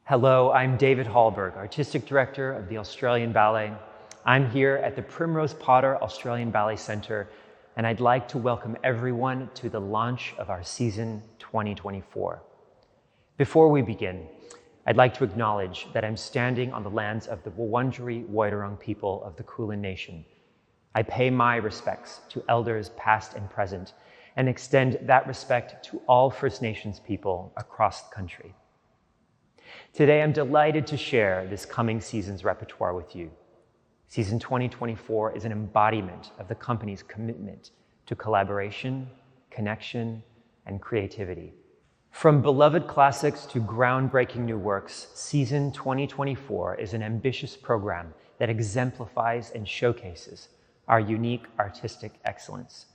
Hello, I'm David Hallberg, Artistic Director of the Australian Ballet. I'm here at the Primrose Potter Australian Ballet Centre, and I'd like to welcome everyone to the launch of our season 2024. Before we begin, I'd like to acknowledge that I'm standing on the lands of the Wurundjeri Woiwurrung people of the Kulin Nation. I pay my respects to elders past and present, and extend that respect to all First Nations people across the country. Today, I'm delighted to share this coming season's repertoire with you. Season 2024 is an embodiment of the company's commitment to collaboration, connection, and creativity. From beloved classics to groundbreaking new works, Season 2024 is an ambitious program that exemplifies and showcases our unique artistic excellence.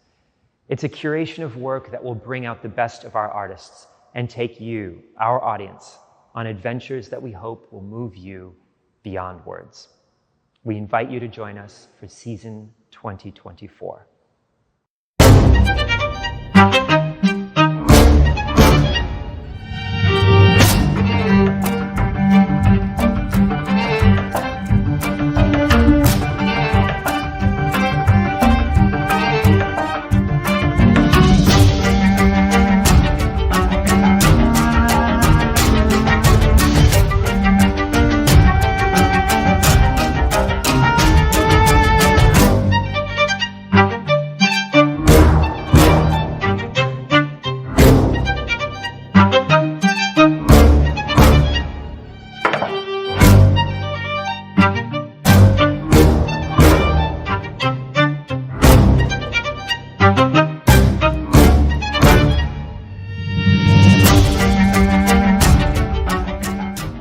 It's a curation of work that will bring out the best of our artists and take you, our audience, on adventures that we hope will move you beyond words. We invite you to join us for Season 2024.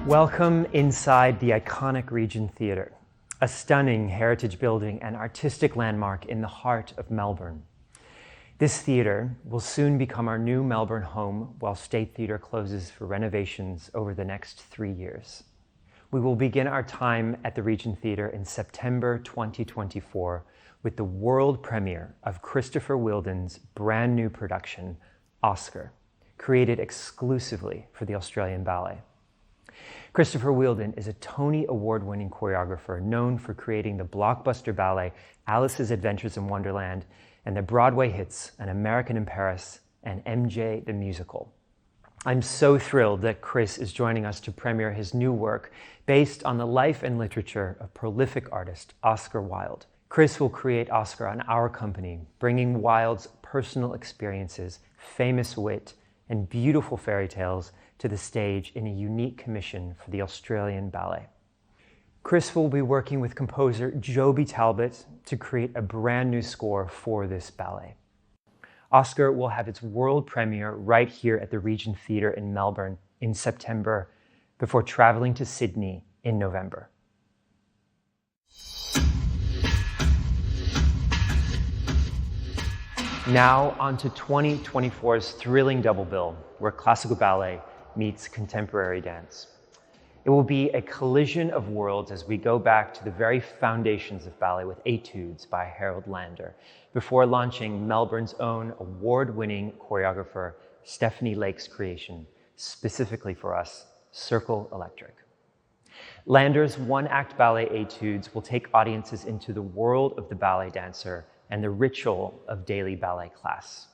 Welcome inside the iconic Regent Theatre, a stunning heritage building and artistic landmark in the heart of Melbourne. This theatre will soon become our new Melbourne home while State Theatre closes for renovations over the next 3 years. We will begin our time at the Regent Theatre in September 2024 with the world premiere of Christopher Wheeldon's brand new production, Oscar, created exclusively for the Australian Ballet. Christopher Wheeldon is a Tony Award-winning choreographer known for creating the blockbuster ballet Alice's Adventures in Wonderland and the Broadway hits An American in Paris and MJ the Musical. I'm so thrilled that Chris is joining us to premiere his new work based on the life and literature of prolific artist Oscar Wilde. Chris will create Oscar on our company, bringing Wilde's personal experiences, famous wit, and beautiful fairy tales to the stage in a unique commission for the Australian Ballet. Chris will be working with composer Joby Talbot to create a brand new score for this ballet. Oscar will have its world premiere right here at the Regent Theatre in Melbourne in September before traveling to Sydney in November. Now on to 2024's thrilling double bill, where classical ballet meets contemporary dance. It will be a collision of worlds as we go back to the very foundations of ballet with Etudes by Harold Lander, before launching Melbourne's own award-winning choreographer Stephanie Lake's creation, specifically for us, Circle Electric. Lander's one-act ballet Etudes will take audiences into the world of the ballet dancer and the ritual of daily ballet class.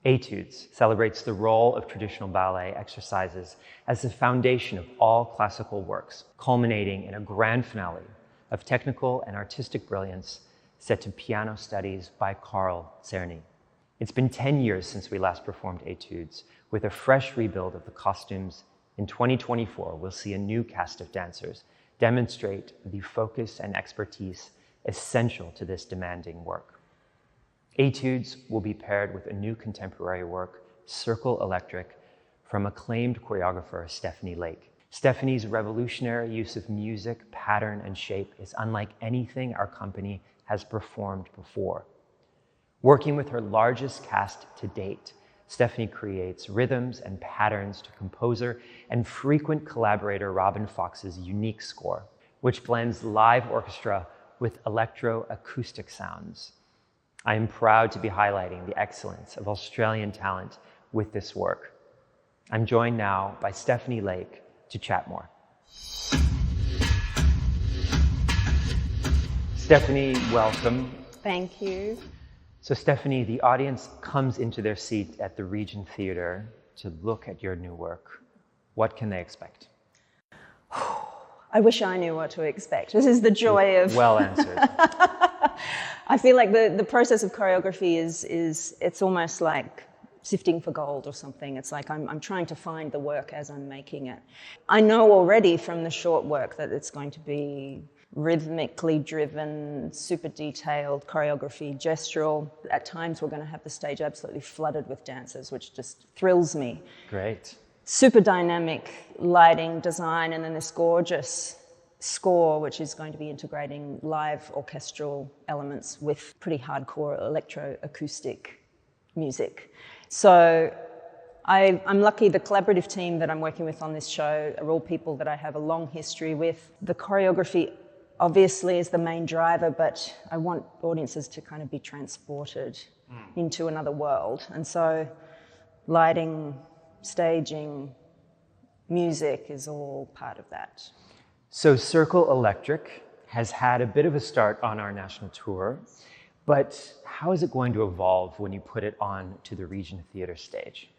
Etudes celebrates the role of traditional ballet exercises as the foundation of all classical works, culminating in a grand finale of technical and artistic brilliance set to piano studies by Carl Czerny. It's been 10 years since we last performed Etudes. With a fresh rebuild of the costumes, in 2024, we'll see a new cast of dancers demonstrate the focus and expertise essential to this demanding work. Etudes will be paired with a new contemporary work, Circle Electric, from acclaimed choreographer Stephanie Lake. Stephanie's revolutionary use of music, pattern, and shape is unlike anything our company has performed before. Working with her largest cast to date, Stephanie creates rhythms and patterns to composer and frequent collaborator Robin Fox's unique score, which blends live orchestra with electroacoustic sounds. I am proud to be highlighting the excellence of Australian talent with this work. I'm joined now by Stephanie Lake to chat more. Stephanie, welcome. Thank you. So Stephanie, the audience comes into their seat at the Regent Theatre to look at your new work. What can they expect? I wish I knew what to expect. This is the joy of... Well answered. I feel like the process of choreography is it's almost like sifting for gold or something. It's like I'm trying to find the work as I'm making it. I know already from the short work that it's going to be rhythmically driven, super detailed choreography, gestural. At times we're going to have the stage absolutely flooded with dancers, which just thrills me. Great. Super dynamic lighting design, and then this gorgeous score, which is going to be integrating live orchestral elements with pretty hardcore electroacoustic music. So I'm lucky the collaborative team that I'm working with on this show are all people that I have a long history with. The choreography obviously is the main driver, but I want audiences to kind of be transported into another world. And so lighting, staging, music is all part of that. So Circle Electric has had a bit of a start on our national tour, but how is it going to evolve when you put it on to the Regent Theatre stage?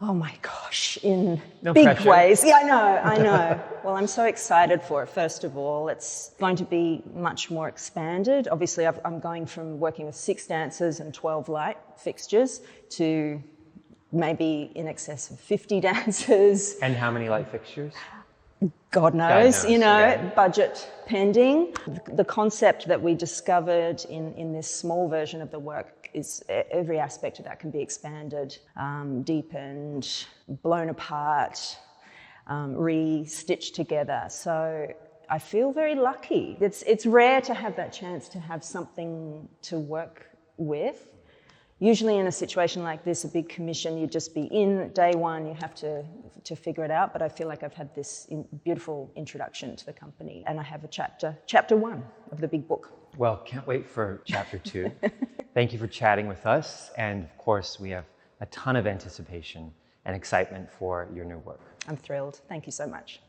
Oh my gosh, in No big pressure. ways. Yeah, I know. Well, I'm so excited for it, first of all. It's going to be much more expanded. Obviously, I'm going from working with 6 dancers and 12 light fixtures to maybe in excess of 50 dancers. And how many light fixtures? God knows, you know, okay. Budget pending. The concept that we discovered in this small version of the work is every aspect of that can be expanded, deepened, blown apart, re-stitched together. So I feel very lucky. It's rare to have that chance to have something to work with. Usually in a situation like this, a big commission, you'd just be in day one, you have to figure it out, but I feel like I've had this beautiful introduction to the company, and I have a chapter 1 of the big book. Well, can't wait for chapter 2. Thank you for chatting with us, and of course we have a ton of anticipation and excitement for your new work. I'm thrilled. Thank you so much.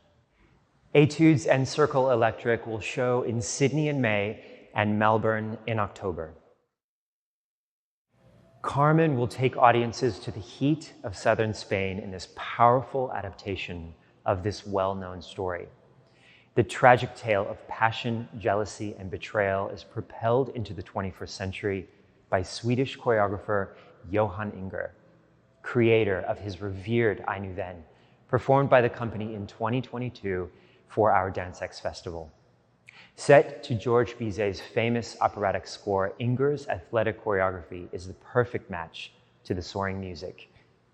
Etudes and Circle Electric will show in Sydney in May and Melbourne in October. Carmen will take audiences to the heat of southern Spain in this powerful adaptation of this well-known story. The tragic tale of passion, jealousy, and betrayal is propelled into the 21st century by Swedish choreographer Johan Inger, creator of his revered I Knew Then, performed by the company in 2022 for our DanceX Festival. Set to George Bizet's famous operatic score, Inger's athletic choreography is the perfect match to the soaring music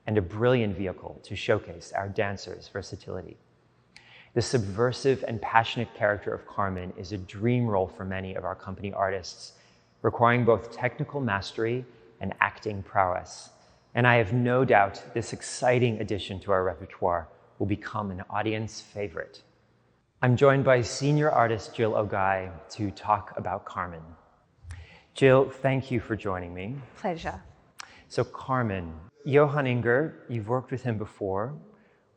and a brilliant vehicle to showcase our dancers' versatility. The subversive and passionate character of Carmen is a dream role for many of our company artists, requiring both technical mastery and acting prowess. And I have no doubt this exciting addition to our repertoire will become an audience favorite. I'm joined by senior artist Jill O'Guy to talk about Carmen. Jill, thank you for joining me. Pleasure. So Carmen, Johan Inger, you've worked with him before.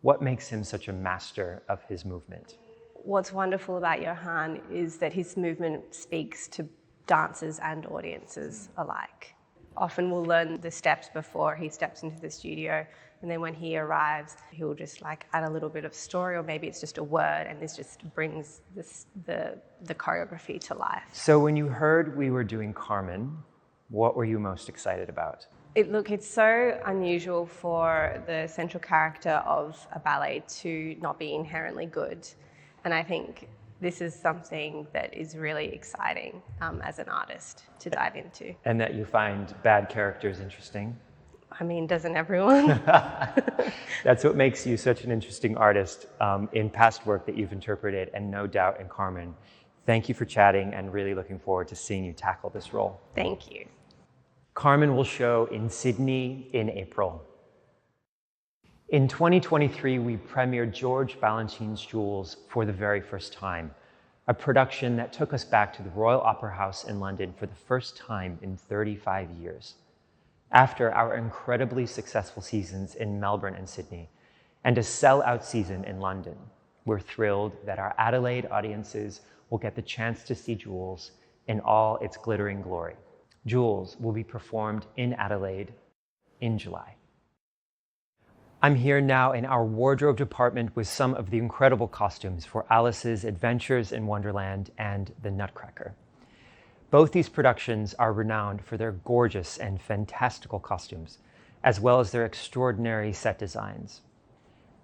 What makes him such a master of his movement? What's wonderful about Johan is that his movement speaks to dancers and audiences alike. Often we'll learn the steps before he steps into the studio, and then when he arrives, he'll just like add a little bit of story, or maybe it's just a word, and this just brings the choreography to life. So when you heard we were doing Carmen, what were you most excited about? It's so unusual for the central character of a ballet to not be inherently good. And I think this is something that is really exciting as an artist to dive into. And that you find bad characters interesting? I mean, doesn't everyone? That's what makes you such an interesting artist in past work that you've interpreted, and no doubt in Carmen. Thank you for chatting, and really looking forward to seeing you tackle this role. Thank you. Carmen will show in Sydney in April. In 2023, we premiered George Balanchine's Jewels for the very first time, a production that took us back to the Royal Opera House in London for the first time in 35 years. After our incredibly successful seasons in Melbourne and Sydney, and a sell-out season in London, We're thrilled that our Adelaide audiences will get the chance to see Jules in all its glittering glory. Jules will be performed in Adelaide in July. I'm here now in our wardrobe department with some of the incredible costumes for Alice's Adventures in Wonderland and The Nutcracker. Both these productions are renowned for their gorgeous and fantastical costumes, as well as their extraordinary set designs.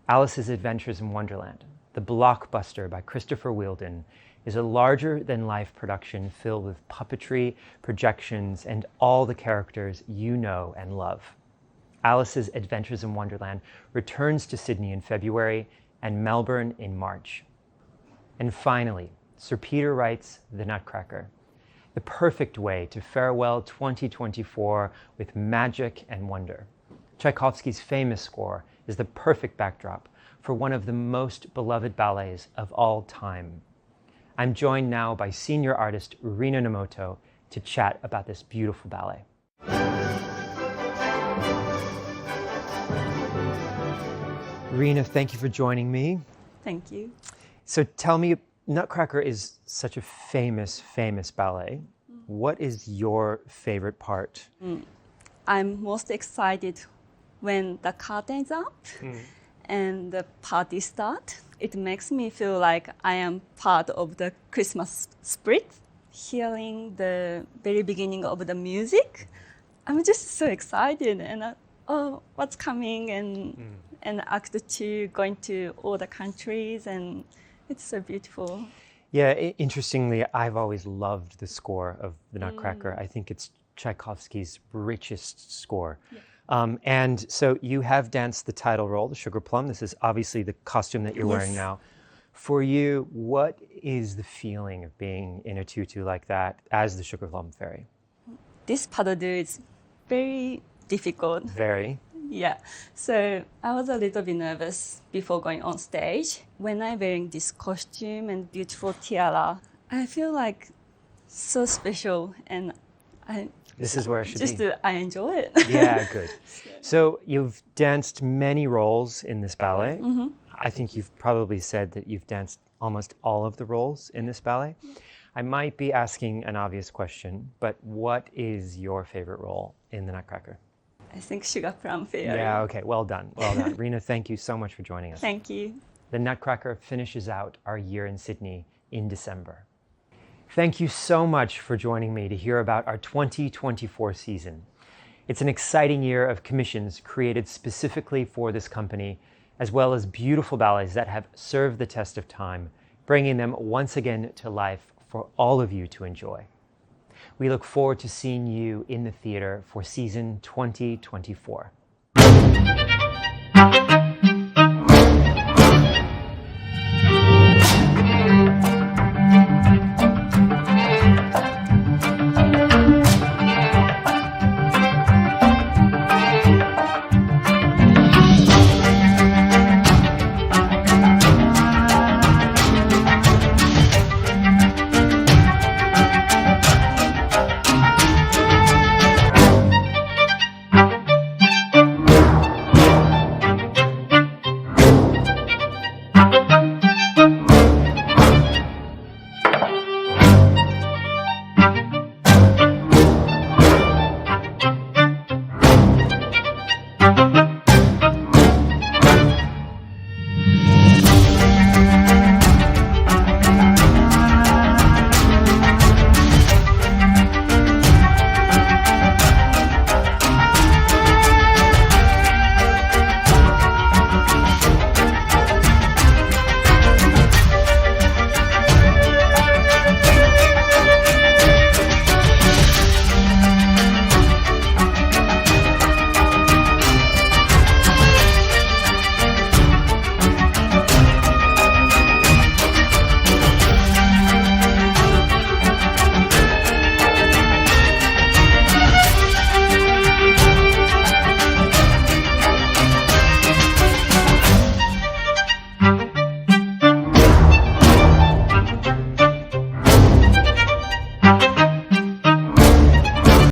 Alice's Adventures in Wonderland, the blockbuster by Christopher Wheeldon, is a larger-than-life production filled with puppetry, projections, and all the characters you know and love. Alice's Adventures in Wonderland returns to Sydney in February and Melbourne in March. And finally, Sir Peter Wright's The Nutcracker, the perfect way to farewell 2024 with magic and wonder. Tchaikovsky's famous score is the perfect backdrop for one of the most beloved ballets of all time. I'm joined now by senior artist Rina Nomoto to chat about this beautiful ballet. Rina, thank you for joining me. Thank you. So tell me, Nutcracker is such a famous ballet. What is your favorite part? I'm most excited when the curtain is up and the party starts. It makes me feel like I am part of the Christmas spirit. Hearing the very beginning of the music, I'm just so excited and what's coming and Act 2 going to all the countries, and it's so beautiful. Yeah, interestingly, I've always loved the score of The Nutcracker. I think it's Tchaikovsky's richest score. Yeah. And so you have danced the title role, the Sugar Plum. This is obviously the costume that you're wearing now. For you, what is the feeling of being in a tutu like that as the Sugar Plum Fairy? This pas de deux is very difficult. Very. Yeah, so I was a little bit nervous before going on stage. When I'm wearing this costume and beautiful tiara, I feel like so special, and this is where it should be. I enjoy it. Yeah, good. So you've danced many roles in this ballet. I think you've probably said that you've danced almost all of the roles in this ballet. I might be asking an obvious question, but what is your favorite role in The Nutcracker? I think Sugar Plum Fairy. Yeah, okay, well done, well done. Rina, thank you so much for joining us. Thank you. The Nutcracker finishes out our year in Sydney in December. Thank you so much for joining me to hear about our 2024 season. It's an exciting year of commissions created specifically for this company, as well as beautiful ballets that have served the test of time, bringing them once again to life for all of you to enjoy. We look forward to seeing you in the theater for season 2024.